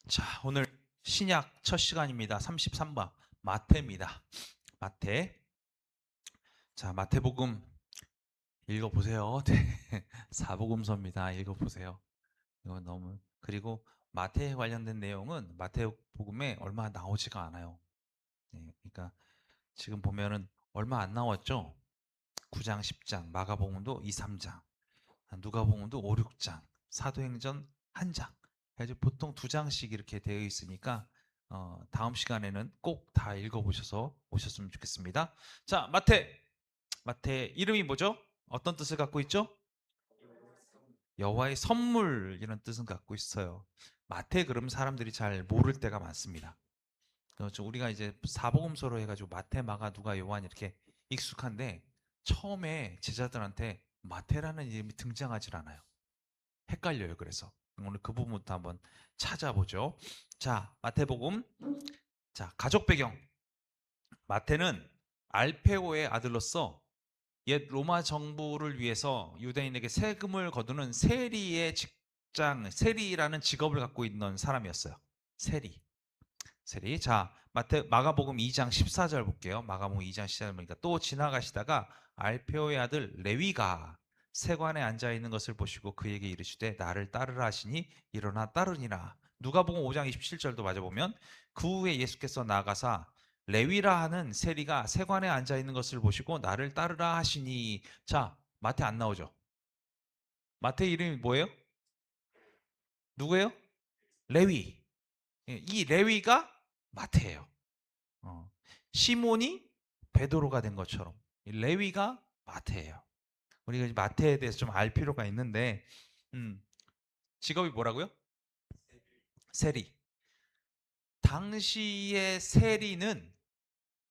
자, 오늘 신약 첫 시간입니다. 33번 마태입니다. 마태. 자, 마태복음 읽어보세요. 네. 사복음서입니다. 읽어보세요. 이거 너무 그리고 마태에 관련된 내용은 마태복음에 얼마 나오지가 않아요. 네, 그러니까 지금 보면은 얼마 안 나왔죠. 9장, 10장, 마가복음도 2, 3장, 누가복음도 5, 6장, 사도행전 1장. 그래서 보통 2장씩 이렇게 되어 있으니까 다음 시간에는 꼭 다 읽어보셔서 오셨으면 좋겠습니다. 자, 마태 이름이 뭐죠? 어떤 뜻을 갖고 있죠? 여호와의 선물 이런 뜻은 갖고 있어요. 마태 그럼 사람들이 잘 모를 때가 많습니다. 그렇죠. 우리가 이제 사복음서로 해가지고 마태, 마가, 누가, 요한 이렇게 익숙한데 처음에 제자들한테 마태라는 이름이 등장하질 않아요. 헷갈려요. 그래서 오늘 그 부분부터 한번 찾아보죠. 자, 마태복음. 자, 가족 배경. 마태는 알페오의 아들로서 옛 로마 정부를 위해서 유대인에게 세금을 거두는 세리라는 직업을 갖고 있는 사람이었어요. 세리. 세리. 자, 마가복음 2장 14절 볼게요. 마가복음 2장 14절 보니까 또 지나가시다가 알페오의 아들 레위가 세관에 앉아 있는 것을 보시고 그에게 이르시되 나를 따르라 하시니 일어나 따르니라. 누가복음 5장 27절도 맞아 보면 그 후에 예수께서 나가사 레위라 하는 세리가 세관에 앉아 있는 것을 보시고 나를 따르라 하시니. 자, 마태 안 나오죠. 마태 이름이 뭐예요? 누구예요? 레위. 이 레위가 마태예요. 어, 시몬이 베드로가 된 것처럼 레위가 마태예요. 우리가 마태에 대해서 좀 알 필요가 있는데 음, 직업이 뭐라고요? 세리. 당시의 세리는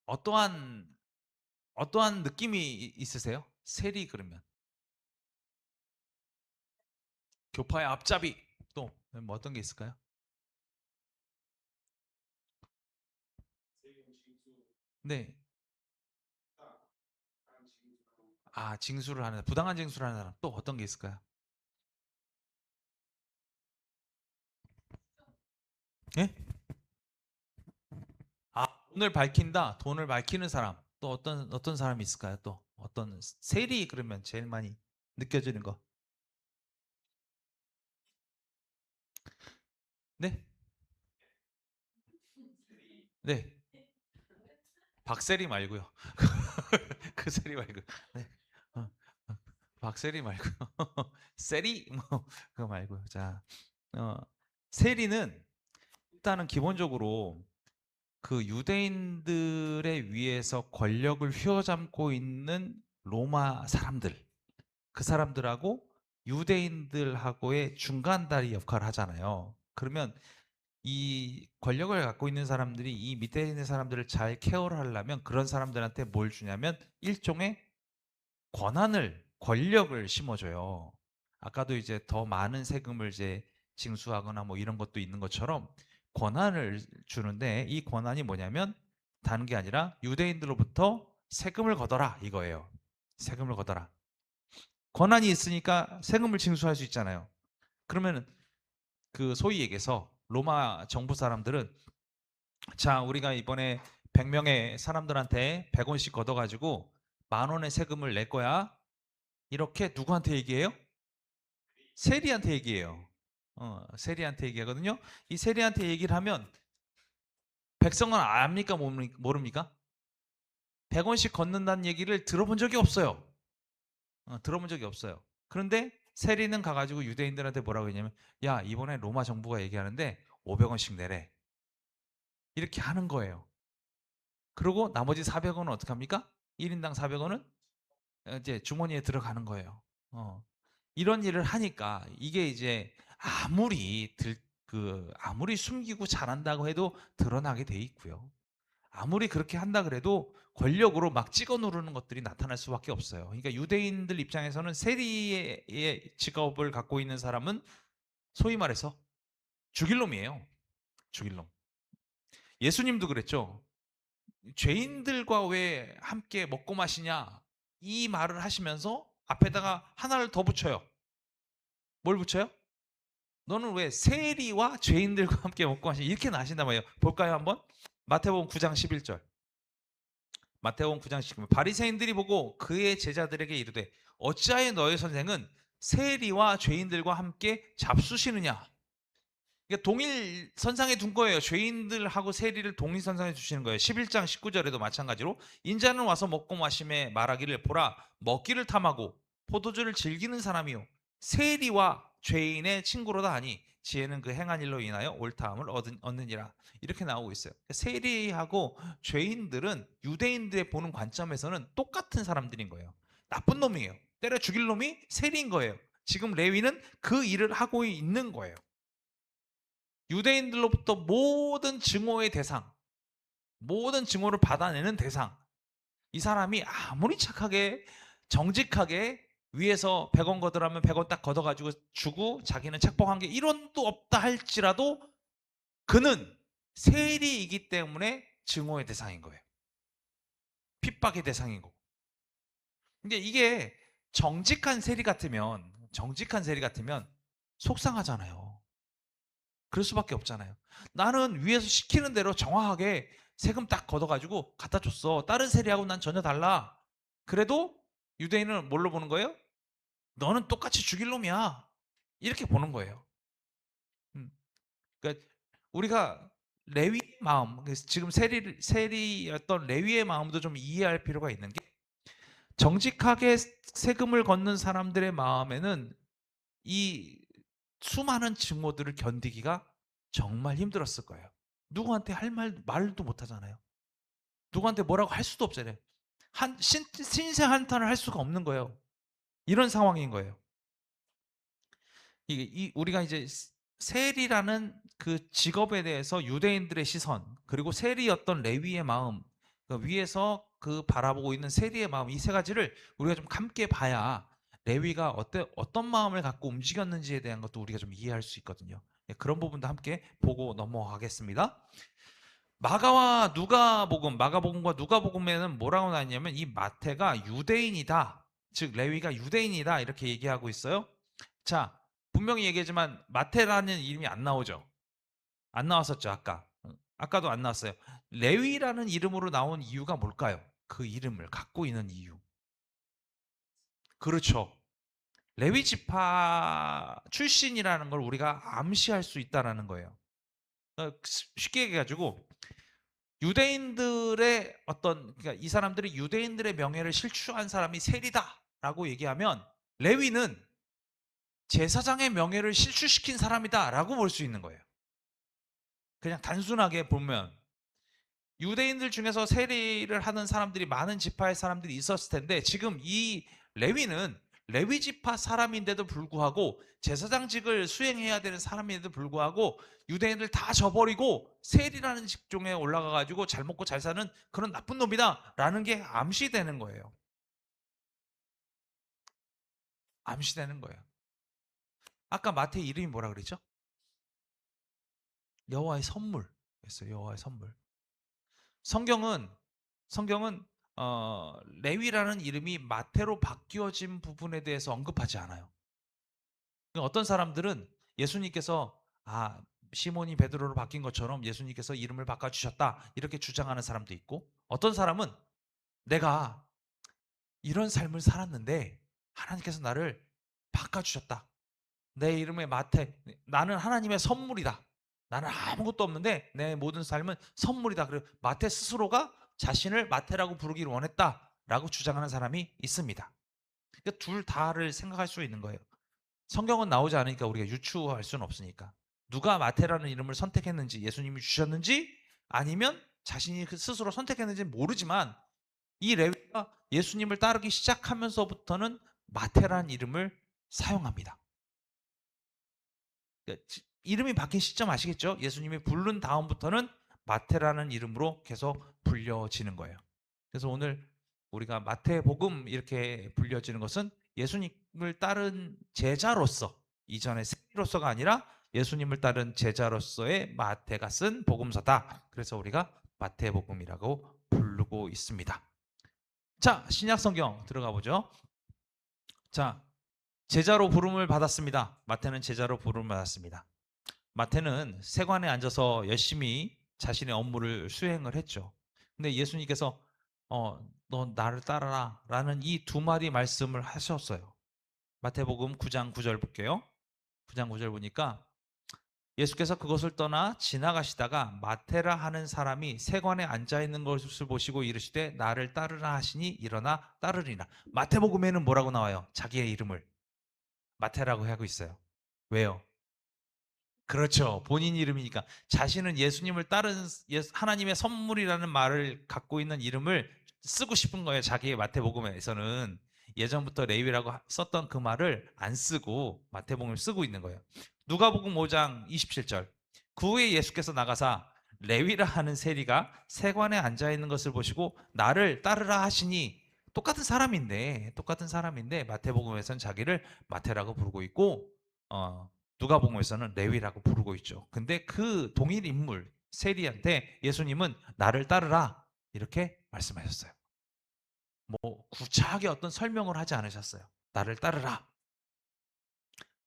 어떠한 어떠한 느낌이 있으세요? 세리 그러면 교파의 앞잡이. 또 뭐 어떤 게 있을까요? 네. 아, 징수를 하는 부당한 징수를 하는 사람 또 어떤 게 있을까요? 예? 아, 돈을 밝히는 사람. 또 어떤 사람이 있을까요? 또 어떤 세리 그러면 제일 많이 느껴지는 거. 네? 네. 박세리 말고요. 그 세리 말고. 네. 어, 어, 박세리 말고요. 세리 뭐 그거 말고요. 자, 어, 세리는 일단은 기본적으로 그 유대인들의 위에서 권력을 휘어잡고 있는 로마 사람들, 그 사람들하고 유대인들하고의 중간다리 역할을 하잖아요. 그러면 이 권력을 갖고 있는 사람들이 이 밑에 있는 사람들을 잘 케어를 하려면 그런 사람들한테 뭘 주냐면 일종의 권력을 심어줘요. 아까도 이제 더 많은 세금을 이제 징수하거나 뭐 이런 것도 있는 것처럼 권한을 주는데 이 권한이 뭐냐면 다른 게 아니라 유대인들로부터 세금을 걷어라 이거예요. 세금을 걷어라. 권한이 있으니까 세금을 징수할 수 있잖아요. 그러면 그 소위 얘기해서 로마 정부 사람들은 자, 우리가 이번에 100명의 사람들한테 100원씩 걷어가지고 10,000원의 세금을 낼 거야. 이렇게 누구한테 얘기해요? 세리한테 얘기해요. 세리한테 얘기하거든요. 이 세리한테 얘기를 하면 백성은 압니까 모릅니까? 100원씩 걷는다는 얘기를 들어본 적이 없어요. 들어본 적이 없어요. 그런데 세리는 가가지고 유대인들한테 뭐라고 했냐면 야, 이번에 로마 정부가 얘기하는데 500원씩 내래. 이렇게 하는 거예요. 그리고 나머지 400원은 어떻게 합니까? 1인당 400원은 이제 주머니에 들어가는 거예요. 어. 이런 일을 하니까 이게 이제 아무리 숨기고 잘한다고 해도 드러나게 돼 있고요. 아무리 그렇게 한다 그래도 권력으로 막 찍어 누르는 것들이 나타날 수밖에 없어요. 그러니까 유대인들 입장에서는 세리의 직업을 갖고 있는 사람은 소위 말해서 죽일 놈이에요. 죽일 놈. 예수님도 그랬죠. 죄인들과 왜 함께 먹고 마시냐? 이 말을 하시면서 앞에다가 하나를 더 붙여요. 뭘 붙여요? 너는 왜 세리와 죄인들과 함께 먹고 마시냐 이렇게 나신단 말이에요. 볼까요 한번? 마태복음 9장 11절. 마태복음 9장 11절. 바리새인들이 보고 그의 제자들에게 이르되 어찌하여 너희 선생은 세리와 죄인들과 함께 잡수시느냐. 그러니까 동일 선상에 둔 거예요. 죄인들하고 세리를 동일 선상에 두시는 거예요. 11장 19절에도 마찬가지로 인자는 와서 먹고 마심에 말하기를 보라 먹기를 탐하고 포도주를 즐기는 사람이요 세리와 죄인의 친구로다 하니 지혜는 그 행한 일로 인하여 옳다함을 얻느니라. 이렇게 나오고 있어요. 세리하고 죄인들은 유대인들의 보는 관점에서는 똑같은 사람들인 거예요. 나쁜 놈이에요. 때려 죽일 놈이 세리인 거예요. 지금 레위는 그 일을 하고 있는 거예요. 유대인들로부터 모든 증오의 대상, 모든 증오를 받아내는 대상. 이 사람이 아무리 착하게 정직하게 위에서 100원 걷으라면 100원 딱 걷어가지고 주고 자기는 착복한 게 1원도 없다 할지라도 그는 세리이기 때문에 증오의 대상인 거예요. 핍박의 대상인 거고. 근데 이게 정직한 세리 같으면 속상하잖아요. 그럴 수밖에 없잖아요. 나는 위에서 시키는 대로 정확하게 세금 딱 걷어가지고 갖다 줬어. 다른 세리하고 난 전혀 달라. 그래도 유대인은 뭘로 보는 거예요? 너는 똑같이 죽일 놈이야. 이렇게 보는 거예요. 그러니까 우리가 레위의 마음, 지금 세리였던 레위의 마음도 좀 이해할 필요가 있는 게 정직하게 세금을 걷는 사람들의 마음에는 이 수많은 증오들을 견디기가 정말 힘들었을 거예요. 누구한테 할 말도 못 하잖아요. 누구한테 뭐라고 할 수도 없잖아요. 신세 한탄을 할 수가 없는 거예요. 이런 상황인 거예요. 우리가 이제 세리라는 그 직업에 대해서 유대인들의 시선, 그리고 세리였던 레위의 마음, 그러니까 위에서 그 바라보고 있는 세리의 마음, 이 세 가지를 우리가 좀 함께 봐야 레위가 어떤 마음을 갖고 움직였는지에 대한 것도 우리가 좀 이해할 수 있거든요. 그런 부분도 함께 보고 넘어가겠습니다. 마가복음과 누가복음에는 뭐라고 나왔냐면 이 마태가 유대인이다, 즉 레위가 유대인이다 이렇게 얘기하고 있어요. 자, 분명히 얘기하지만 마태라는 이름이 안 나오죠. 안 나왔었죠, 아까. 아까도 안 나왔어요. 레위라는 이름으로 나온 이유가 뭘까요? 그 이름을 갖고 있는 이유. 그렇죠. 레위 지파 출신이라는 걸 우리가 암시할 수 있다는 거예요. 쉽게 얘기해가지고 유대인들의 그러니까 이 사람들이 유대인들의 명예를 실추한 사람이 세리다라고 얘기하면 레위는 제사장의 명예를 실추시킨 사람이다라고 볼 수 있는 거예요. 그냥 단순하게 보면 유대인들 중에서 세리를 하는 사람들이 많은 지파의 사람들이 있었을 텐데 지금 이 레위는 레위 지파 사람인데도 불구하고 제사장직을 수행해야 되는 사람인데도 불구하고 유대인들 다 저버리고 세리라는 직종에 올라가 가지고 잘 먹고 잘 사는 그런 나쁜 놈이다라는 게 암시되는 거예요. 암시되는 거예요. 아까 마태 이름이 뭐라 그랬죠? 여호와의 선물였어요. 여호와의 선물. 성경은 레위라는 이름이 마태로 바뀌어진 부분에 대해서 언급하지 않아요. 어떤 사람들은 예수님께서 시몬이 베드로로 바뀐 것처럼 예수님께서 이름을 바꿔주셨다 이렇게 주장하는 사람도 있고, 어떤 사람은 내가 이런 삶을 살았는데 하나님께서 나를 바꿔주셨다. 내 이름의 마태, 나는 하나님의 선물이다. 나는 아무것도 없는데 내 모든 삶은 선물이다. 그리고 마태 스스로가 자신을 마태라고 부르기를 원했다라고 주장하는 사람이 있습니다. 그러니까 둘 다를 생각할 수 있는 거예요. 성경은 나오지 않으니까 우리가 유추할 수는 없으니까. 누가 마태라는 이름을 선택했는지, 예수님이 주셨는지 아니면 자신이 스스로 선택했는지 모르지만 이 레위가 예수님을 따르기 시작하면서부터는 마태라는 이름을 사용합니다. 이름이 바뀐 시점 아시겠죠? 예수님이 부른 다음부터는 마태라는 이름으로 계속 불려지는 거예요. 그래서 오늘 우리가 마태복음 이렇게 불려지는 것은 예수님을 따른 제자로서, 이전의 세리로서가 아니라 예수님을 따른 제자로서의 마태가 쓴 복음서다. 그래서 우리가 마태복음이라고 부르고 있습니다. 자, 신약성경 들어가 보죠. 자, 제자로 부름을 받았습니다. 마태는 제자로 부름을 받았습니다. 마태는 세관에 앉아서 열심히 자신의 업무를 수행을 했죠. 근데 예수님께서 너 나를 따라라 라는 이 두 마디 말씀을 하셨어요. 마태복음 9장 9절 볼게요. 9장 9절 보니까 예수께서 그것을 떠나 지나가시다가 마테라 하는 사람이 세관에 앉아 있는 것을 보시고 이르시되 나를 따르라 하시니 일어나 따르리라. 마태복음에는 뭐라고 나와요? 자기의 이름을 마테라고 하고 있어요. 왜요? 그렇죠. 본인 이름이니까. 자신은 예수님을 따른 하나님의 선물이라는 말을 갖고 있는 이름을 쓰고 싶은 거예요. 자기의 마태복음에서는 예전부터 레위라고 썼던 그 말을 안 쓰고 마태복음을 쓰고 있는 거예요. 누가복음 5장 27절. 그 후에 예수께서 나가사 레위라 하는 세리가 세관에 앉아 있는 것을 보시고 나를 따르라 하시니 똑같은 사람인데 마태복음에서는 자기를 마태라고 부르고 있고 누가복음에서는 레위라고 부르고 있죠. 근데 그 동일 인물 세리한테 예수님은 나를 따르라 이렇게 말씀하셨어요. 뭐 구차하게 어떤 설명을 하지 않으셨어요. 나를 따르라.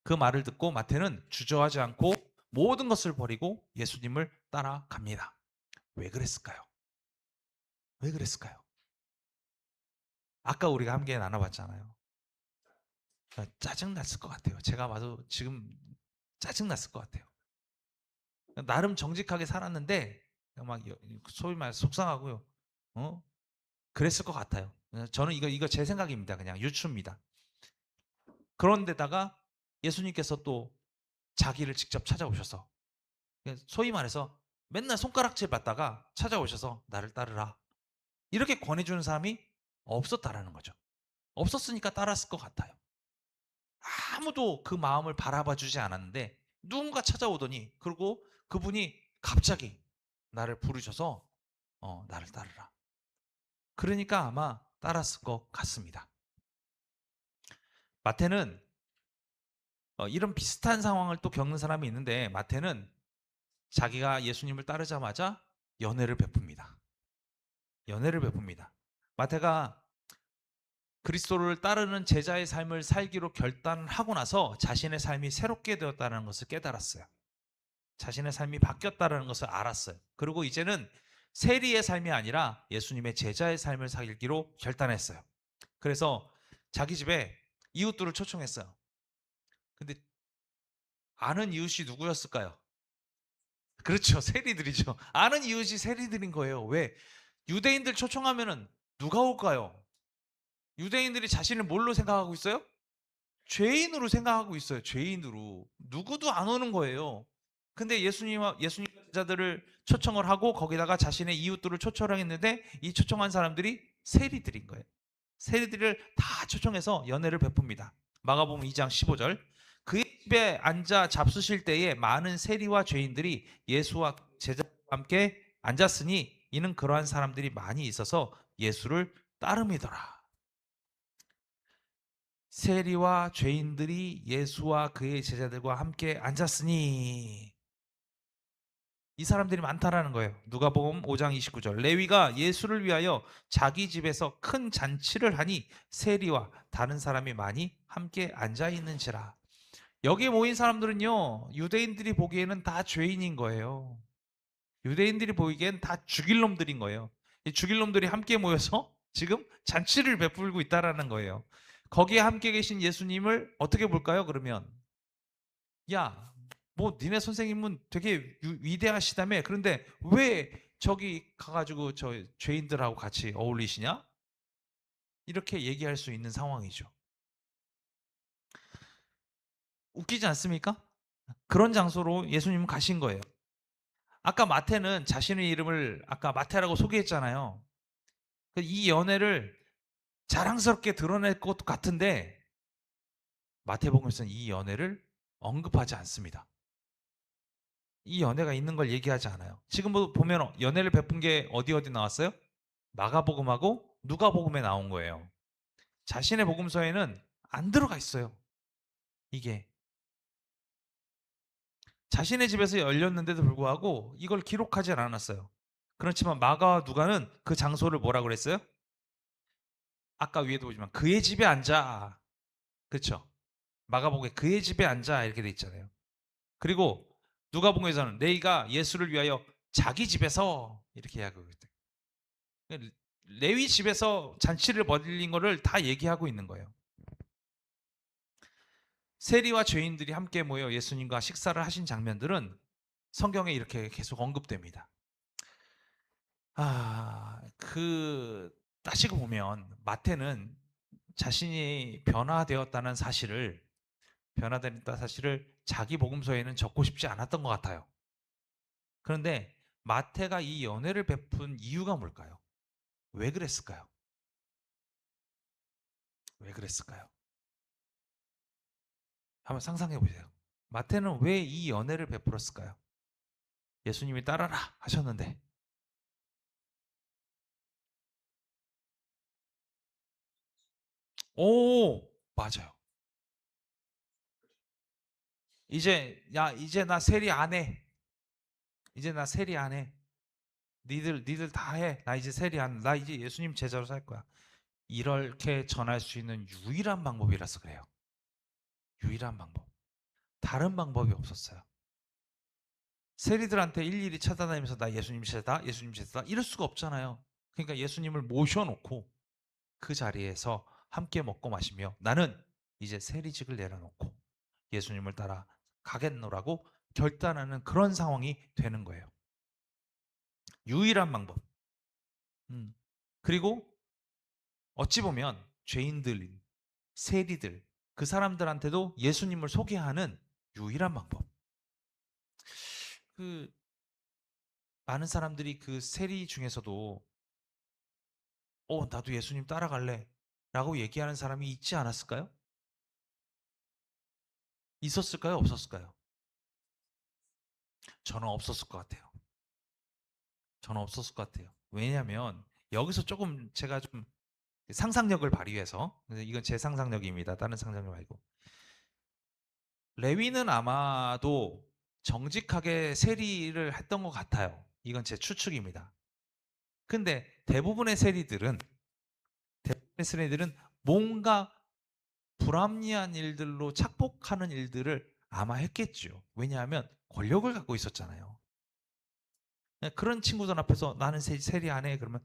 그 말을 듣고 마태는 주저하지 않고 모든 것을 버리고 예수님을 따라갑니다. 왜 그랬을까요? 왜 그랬을까요? 아까 우리가 함께 나눠봤잖아요. 짜증났을 것 같아요. 제가 봐도 지금 짜증났을 것 같아요. 나름 정직하게 살았는데 막 소위 말해서 속상하고요. 어? 그랬을 것 같아요. 저는 이거 제 생각입니다. 그냥 유추입니다. 그런데다가 예수님께서 또 자기를 직접 찾아오셔서 소위 말해서 맨날 손가락질 받다가 찾아오셔서 나를 따르라 이렇게 권해주는 사람이 없었다라는 거죠. 없었으니까 따랐을 것 같아요. 아무도 그 마음을 바라봐 주지 않았는데 누군가 찾아오더니 그리고 그분이 갑자기 나를 부르셔서 나를 따르라. 그러니까 아마 따랐을 것 같습니다. 마태는 이런 비슷한 상황을 또 겪는 사람이 있는데 마태는 자기가 예수님을 따르자마자 연애를 베풉니다. 연애를 베풉니다. 마태가 그리스도를 따르는 제자의 삶을 살기로 결단하고 나서 자신의 삶이 새롭게 되었다는 것을 깨달았어요. 자신의 삶이 바뀌었다는 것을 알았어요. 그리고 이제는 세리의 삶이 아니라 예수님의 제자의 삶을 살기로 결단했어요. 그래서 자기 집에 이웃들을 초청했어요. 근데 아는 이웃이 누구였을까요? 그렇죠. 세리들이죠. 아는 이웃이 세리들인 거예요. 왜? 유대인들 초청하면은 누가 올까요? 유대인들이 자신을 뭘로 생각하고 있어요? 죄인으로 생각하고 있어요. 죄인으로. 누구도 안 오는 거예요. 근데 예수님 제자들을 초청을 하고 거기다가 자신의 이웃들을 초청을 했는데 이 초청한 사람들이 세리들인 거예요. 세리들을 다 초청해서 연애를 베풉니다. 마가복음 2장 15절. 그의 집에 앉아 잡수실 때에 많은 세리와 죄인들이 예수와 제자와 함께 앉았으니 이는 그러한 사람들이 많이 있어서 예수를 따름이더라. 세리와 죄인들이 예수와 그의 제자들과 함께 앉았으니 이 사람들이 많다라는 거예요. 누가복음 5장 29절. 레위가 예수를 위하여 자기 집에서 큰 잔치를 하니 세리와 다른 사람이 많이 함께 앉아 있는지라. 여기 모인 사람들은요, 유대인들이 보기에는 다 죄인인 거예요. 유대인들이 보기엔 다 죽일 놈들인 거예요. 이 죽일 놈들이 함께 모여서 지금 잔치를 베풀고 있다라는 거예요. 거기에 함께 계신 예수님을 어떻게 볼까요? 그러면 야, 뭐 니네 선생님은 되게 위대하시다며. 그런데 왜 저기 가가지고 저 죄인들하고 같이 어울리시냐? 이렇게 얘기할 수 있는 상황이죠. 웃기지 않습니까? 그런 장소로 예수님은 가신 거예요. 아까 마태는 자신의 이름을 아까 마태라고 소개했잖아요. 이 연애를 자랑스럽게 드러낼 것 같은데 마태복음에서는 이 연애를 언급하지 않습니다. 이 연애가 있는 걸 얘기하지 않아요. 지금 보면 연애를 베푼 게 어디 나왔어요? 마가복음하고 누가복음에 나온 거예요. 자신의 복음서에는 안 들어가 있어요. 이게 자신의 집에서 열렸는데도 불구하고 이걸 기록하지 않았어요. 그렇지만 마가와 누가는 그 장소를 뭐라고 그랬어요? 아까 위에도 보지만 그의 집에 앉아. 그렇죠? 마가복음에 그의 집에 앉아 이렇게 돼 있잖아요. 그리고 누가복음에서는 너희가 예수를 위하여 자기 집에서 이렇게 이야기하고 있대요. 레위 집에서 잔치를 벌인 거를 다 얘기하고 있는 거예요. 세리와 죄인들이 함께 모여 예수님과 식사를 하신 장면들은 성경에 이렇게 계속 언급됩니다. 따지고 보면 마태는 자신이 변화되었다는 사실을 자기 복음서에는 적고 싶지 않았던 것 같아요. 그런데 마태가 이 연회를 베푼 이유가 뭘까요? 왜 그랬을까요? 왜 그랬을까요? 한번 상상해 보세요. 마태는 왜 이 연회를 베풀었을까요? 예수님이 따라라 하셨는데. 오, 맞아요. 이제 나 세리 안 해. 이제 나 세리 안 해. 니들 다 해. 나 이제 세리 안 해. 나 이제 예수님 제자로 살 거야. 이렇게 전할 수 있는 유일한 방법이라서 그래요. 유일한 방법. 다른 방법이 없었어요. 세리들한테 일일이 찾아다니면서 나 예수님 제자다, 예수님 제자다 이럴 수가 없잖아요. 그러니까 예수님을 모셔놓고 그 자리에서 함께 먹고 마시며 나는 이제 세리직을 내려놓고 예수님을 따라 가겠노라고 결단하는 그런 상황이 되는 거예요. 유일한 방법. 그리고 어찌 보면 죄인들, 세리들, 그 사람들한테도 예수님을 소개하는 유일한 방법. 그 많은 사람들이 그 세리 중에서도 나도 예수님 따라갈래 라고 얘기하는 사람이 있지 않았을까요? 있었을까요? 없었을까요? 저는 없었을 것 같아요. 저는 없었을 것 같아요. 왜냐하면 여기서 조금 제가 좀 상상력을 발휘해서, 이건 제 상상력입니다. 다른 상상력 말고. 레위는 아마도 정직하게 세리를 했던 것 같아요. 이건 제 추측입니다. 근데 대부분의 세리들은 뭔가 불합리한 일들로 착복하는 일들을 아마 했겠죠. 왜냐하면 권력을 갖고 있었잖아요. 그런 친구들 앞에서 나는 세리 안 해. 그러면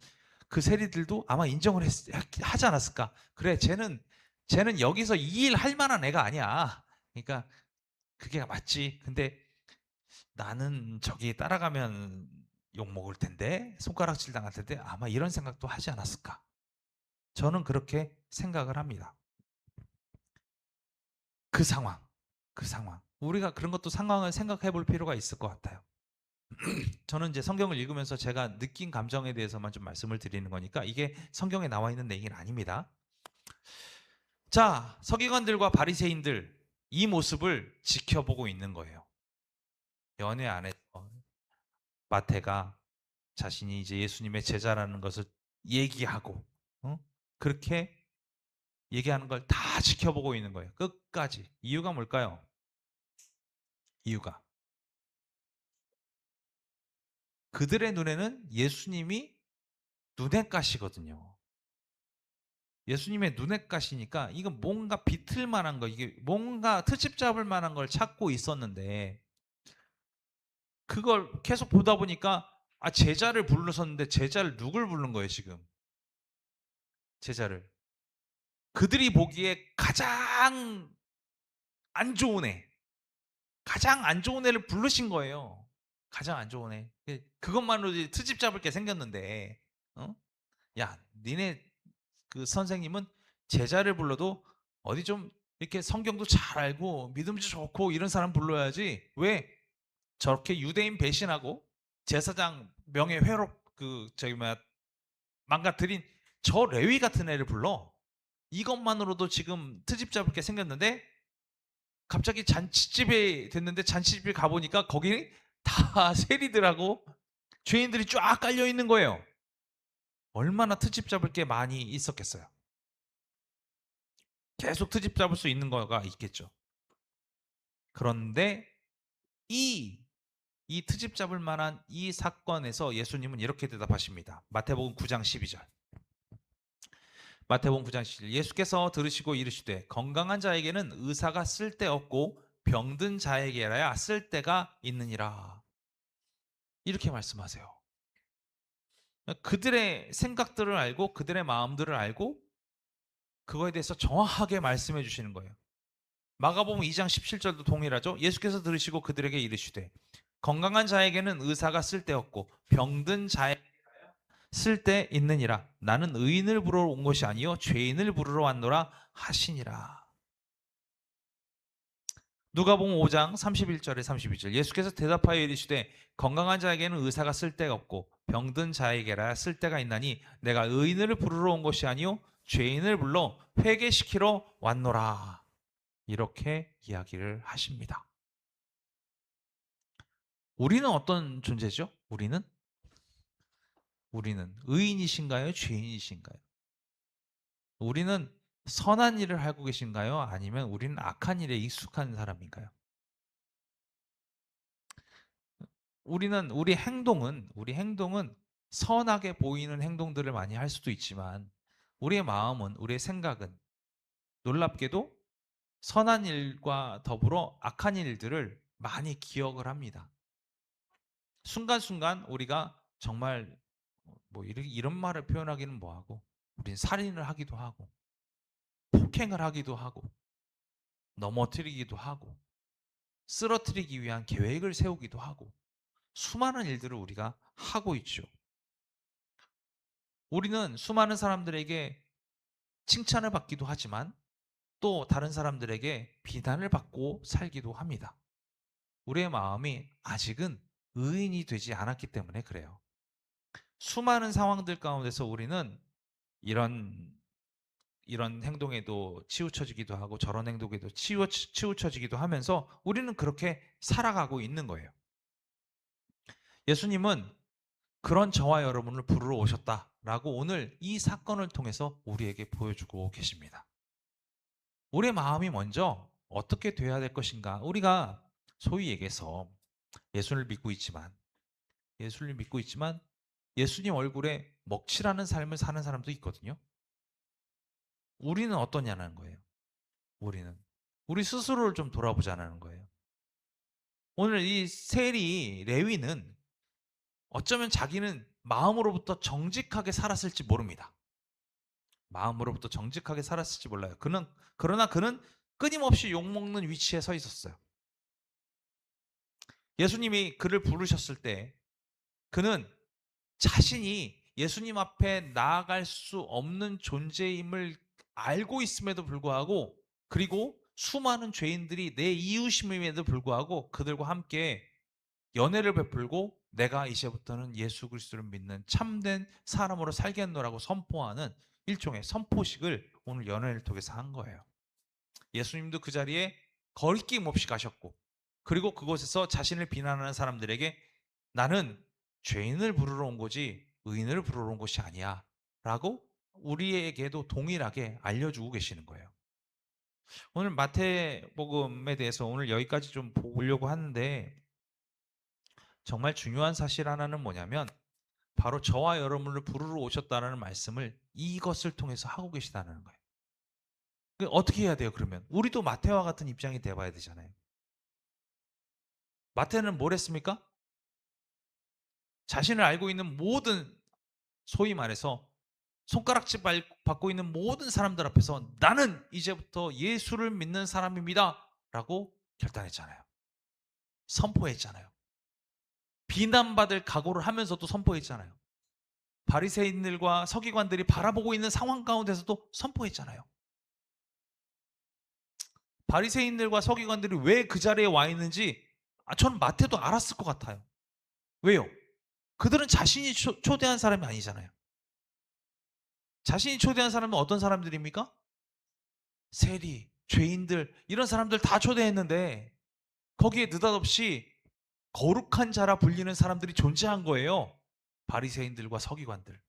그 세리들도 아마 인정을 하지 않았을까? 그래, 쟤는 여기서 이 일 할 만한 애가 아니야. 그러니까 그게 맞지. 근데 나는 저기 따라가면 욕 먹을 텐데, 손가락질 당할 텐데, 아마 이런 생각도 하지 않았을까? 저는 그렇게 생각을 합니다. 그 상황, 그 상황. 우리가 그런 것도 상황을 생각해 볼 필요가 있을 것 같아요. 저는 이제 성경을 읽으면서 제가 느낀 감정에 대해서만 좀 말씀을 드리는 거니까 이게 성경에 나와 있는 얘기는 아닙니다. 자, 서기관들과 바리새인들 이 모습을 지켜보고 있는 거예요. 연회 안에서 마태가 자신이 이제 예수님의 제자라는 것을 얘기하고 그렇게 얘기하는 걸 다 지켜보고 있는 거예요. 끝까지. 이유가 뭘까요? 이유가 그들의 눈에는 예수님이 눈엣 가시거든요. 예수님의 눈엣 가시니까 이건 뭔가 비틀 만한 거, 이게 뭔가 트집 잡을 만한 걸 찾고 있었는데 그걸 계속 보다 보니까 제자를 불렀었는데 제자를 누굴 부른 거예요, 지금? 제자를. 그들이 보기에 가장 안 좋은 애, 가장 안 좋은 애를 부르신 거예요. 가장 안 좋은 애. 그것만으로 이제 트집 잡을 게 생겼는데, 어? 야, 니네 그 선생님은 제자를 불러도 어디 좀 이렇게 성경도 잘 알고 믿음도 좋고 이런 사람 불러야지. 왜 저렇게 유대인 배신하고 제사장 명예 회록 저기 뭐야 망가뜨린 저 레위 같은 애를 불러? 이것만으로도 지금 트집 잡을 게 생겼는데 갑자기 잔치집에 됐는데 잔치집에 가보니까 거기 다 세리들하고 죄인들이 쫙 깔려 있는 거예요. 얼마나 트집 잡을 게 많이 있었겠어요. 계속 트집 잡을 수 있는 거가 있겠죠. 그런데 이, 이 트집 잡을 만한 이 사건에서 예수님은 이렇게 대답하십니다. 마태복음 9장 12절. 마태복음 9장 17절 예수께서 들으시고 이르시되 건강한 자에게는 의사가 쓸데없고 병든 자에게라야 쓸데가 있느니라. 이렇게 말씀하세요. 그들의 생각들을 알고 그들의 마음들을 알고 그거에 대해서 정확하게 말씀해 주시는 거예요. 마가복음 2장 17절도 동일하죠. 예수께서 들으시고 그들에게 이르시되 건강한 자에게는 의사가 쓸데없고 병든 자에 쓸데 있느니라. 나는 의인을 부르러 온 것이 아니요 죄인을 부르러 왔노라 하시니라. 누가복음 5장 31절에 32절 예수께서 대답하여 이르시되 건강한 자에게는 의사가 쓸데가 없고 병든 자에게라 쓸데가 있나니 내가 의인을 부르러 온 것이 아니요 죄인을 불러 회개시키러 왔노라. 이렇게 이야기를 하십니다. 우리는 어떤 존재죠? 우리는 의인이신가요? 죄인이신가요? 우리는 선한 일을 하고 계신가요? 아니면 우리는 악한 일에 익숙한 사람인가요? 우리 행동은 선하게 보이는 행동들을 많이 할 수도 있지만 우리의 마음은, 우리의 생각은 놀랍게도 선한 일과 더불어 악한 일들을 많이 기억을 합니다. 순간순간 우리가 정말 뭐 이런 말을 표현하기는 뭐하고 우린 살인을 하기도 하고 폭행을 하기도 하고 넘어뜨리기도 하고 쓰러뜨리기 위한 계획을 세우기도 하고 수많은 일들을 우리가 하고 있죠. 우리는 수많은 사람들에게 칭찬을 받기도 하지만 또 다른 사람들에게 비난을 받고 살기도 합니다. 우리의 마음이 아직은 의인이 되지 않았기 때문에 그래요. 수많은 상황들 가운데서 우리는 이런 행동에도 치우쳐지기도 하고 저런 행동에도 치우쳐지기도 하면서 우리는 그렇게 살아가고 있는 거예요. 예수님은 그런 저와 여러분을 부르러 오셨다라고 오늘 이 사건을 통해서 우리에게 보여주고 계십니다. 우리의 마음이 먼저 어떻게 돼야 될 것인가? 우리가 소위 얘기해서 예수를 믿고 있지만 예수님 얼굴에 먹칠하는 삶을 사는 사람도 있거든요. 우리는 어떠냐는 거예요. 우리 스스로를 좀 돌아보자는 거예요. 오늘 이 세리 레위는 어쩌면 자기는 마음으로부터 정직하게 살았을지 모릅니다. 마음으로부터 정직하게 살았을지 몰라요. 그러나 그는 끊임없이 욕먹는 위치에 서 있었어요. 예수님이 그를 부르셨을 때 그는 자신이 예수님 앞에 나아갈 수 없는 존재임을 알고 있음에도 불구하고 그리고 수많은 죄인들이 내 이웃임에도 불구하고 그들과 함께 연애를 베풀고 내가 이제부터는 예수 그리스도를 믿는 참된 사람으로 살겠노라고 선포하는 일종의 선포식을 오늘 연애를 통해서 한 거예요. 예수님도 그 자리에 거리낌 없이 가셨고 그리고 그곳에서 자신을 비난하는 사람들에게 나는 죄인을 부르러 온 거지 의인을 부르러 온 것이 아니야 라고 우리에게도 동일하게 알려주고 계시는 거예요. 오늘 마태복음에 대해서 오늘 여기까지 좀 보려고 하는데 정말 중요한 사실 하나는 뭐냐면 바로 저와 여러분을 부르러 오셨다는 말씀을 이것을 통해서 하고 계시다는 거예요. 어떻게 해야 돼요 그러면? 우리도 마태와 같은 입장이 돼봐야 되잖아요. 마태는 뭘 했습니까? 자신을 알고 있는 모든 소위 말해서 손가락질 받고 있는 모든 사람들 앞에서 나는 이제부터 예수를 믿는 사람입니다 라고 결단했잖아요. 선포했잖아요. 비난받을 각오를 하면서도 선포했잖아요. 바리새인들과 서기관들이 바라보고 있는 상황 가운데서도 선포했잖아요. 바리새인들과 서기관들이 왜 그 자리에 와 있는지 저는 마태도 알았을 것 같아요. 왜요? 그들은 자신이 초대한 사람이 아니잖아요. 자신이 초대한 사람은 어떤 사람들입니까? 세리, 죄인들 이런 사람들 다 초대했는데 거기에 느닷없이 거룩한 자라 불리는 사람들이 존재한 거예요. 바리새인들과 서기관들.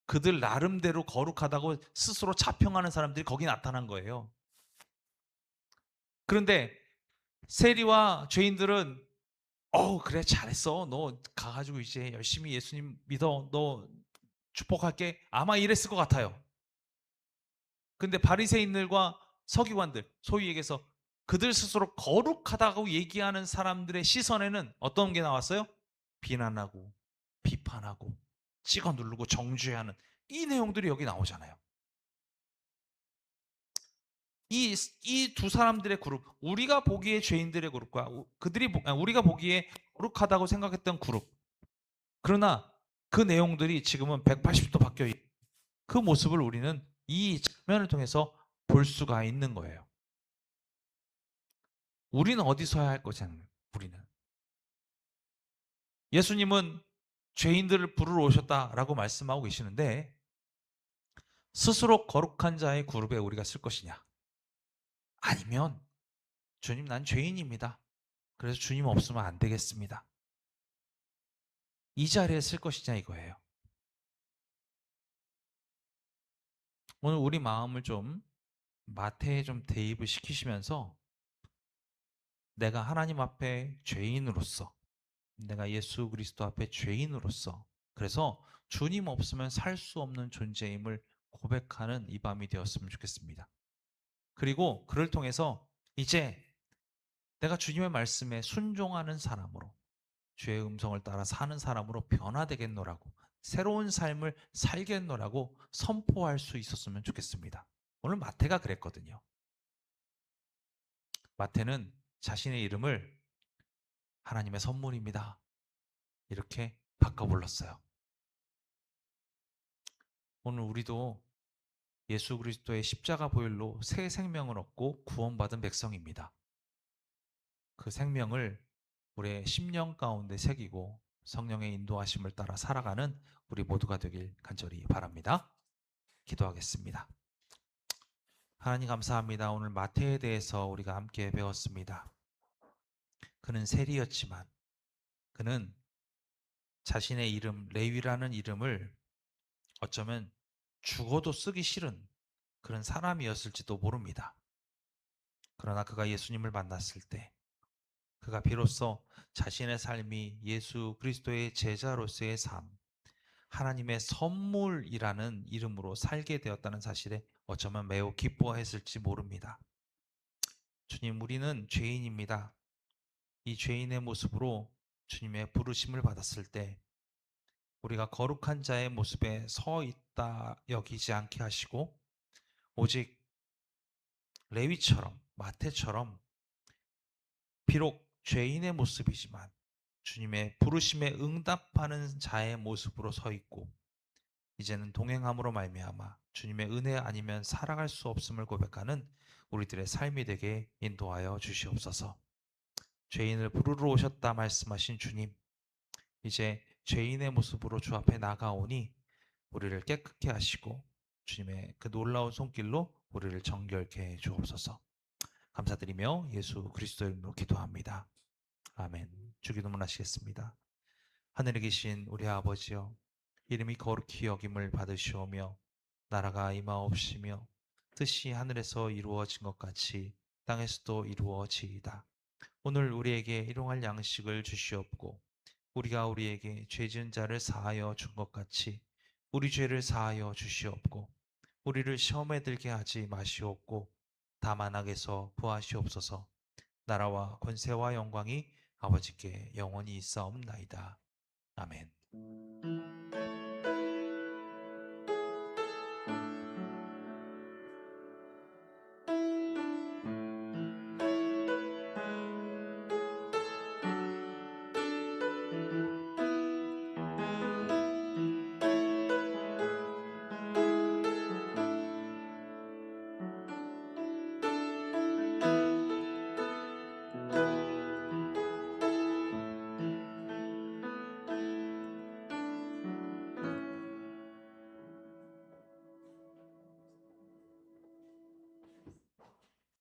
그들 나름대로 거룩하다고 스스로 자평하는 사람들이 거기 나타난 거예요. 그런데 세리와 죄인들은 그래 잘했어. 너 가가지고 이제 열심히 예수님 믿어. 너 축복할게. 아마 이랬을 것 같아요. 근데 바리새인들과 서기관들, 소위 얘기해서 그들 스스로 거룩하다고 얘기하는 사람들의 시선에는 어떤 게 나왔어요? 비난하고 비판하고 찍어 누르고 정죄하는 이 내용들이 여기 나오잖아요. 이 두 사람들의 그룹, 우리가 보기에 죄인들의 그룹과 우리가 보기에 거룩하다고 생각했던 그룹. 그러나 그 내용들이 지금은 180도 바뀌어 있고 그 모습을 우리는 이 장면을 통해서 볼 수가 있는 거예요. 우리는 어디 서야 할 거잖아요. 우리는. 예수님은 죄인들을 부르러 오셨다라고 말씀하고 계시는데 스스로 거룩한 자의 그룹에 우리가 쓸 것이냐? 아니면 주님 난 죄인입니다. 그래서 주님 없으면 안 되겠습니다. 이 자리에 쓸 것이냐 이거예요. 오늘 우리 마음을 좀 마태에 좀 대입을 시키시면서 내가 하나님 앞에 죄인으로서 내가 예수 그리스도 앞에 죄인으로서 그래서 주님 없으면 살 수 없는 존재임을 고백하는 이 밤이 되었으면 좋겠습니다. 그리고 그를 통해서 이제 내가 주님의 말씀에 순종하는 사람으로 주의 음성을 따라 사는 사람으로 변화되겠노라고 새로운 삶을 살겠노라고 선포할 수 있었으면 좋겠습니다. 오늘 마태가 그랬거든요. 마태는 자신의 이름을 하나님의 선물입니다. 이렇게 바꿔 불렀어요. 오늘 우리도 예수 그리스도의 십자가 보혈로 새 생명을 얻고 구원받은 백성입니다. 그 생명을 우리의 심령 가운데 새기고 성령의 인도하심을 따라 살아가는 우리 모두가 되길 간절히 바랍니다. 기도하겠습니다. 하나님 감사합니다. 오늘 마태에 대해서 우리가 함께 배웠습니다. 그는 세리였지만 그는 자신의 이름 레위라는 이름을 어쩌면 죽어도 쓰기 싫은 그런 사람이었을지도 모릅니다. 그러나 그가 예수님을 만났을 때 그가 비로소 자신의 삶이 예수 그리스도의 제자로서의 삶, 하나님의 선물이라는 이름으로 살게 되었다는 사실에 어쩌면 매우 기뻐했을지 모릅니다. 주님, 우리는 죄인입니다. 이 죄인의 모습으로 주님의 부르심을 받았을 때 우리가 거룩한 자의 모습에 서 있다 여기지 않게 하시고 오직 레위처럼 마태처럼 비록 죄인의 모습이지만 주님의 부르심에 응답하는 자의 모습으로 서 있고 이제는 동행함으로 말미암아 주님의 은혜 아니면 살아갈 수 없음을 고백하는 우리들의 삶이 되게 인도하여 주시옵소서. 죄인을 부르러 오셨다 말씀하신 주님, 이제 죄인의 모습으로 주 앞에 나가오니 우리를 깨끗게 하시고 주님의 그 놀라운 손길로 우리를 정결케 해 주옵소서. 감사드리며 예수 그리스도의 이름으로 기도합니다. 아멘. 주기도문 하시겠습니다. 하늘에 계신 우리 아버지여, 이름이 거룩히 여김을 받으시오며 나라가 임하옵시며 뜻이 하늘에서 이루어진 것 같이 땅에서도 이루어지이다. 오늘 우리에게 일용할 양식을 주시옵고 우리가 우리에게 죄 지은 자를 사하여 준 것 같이 우리 죄를 사하여 주시옵고 우리를 시험에 들게 하지 마시옵고 다만 악에서 구하시옵소서. 나라와 권세와 영광이 아버지께 영원히 있사옵나이다. 아멘.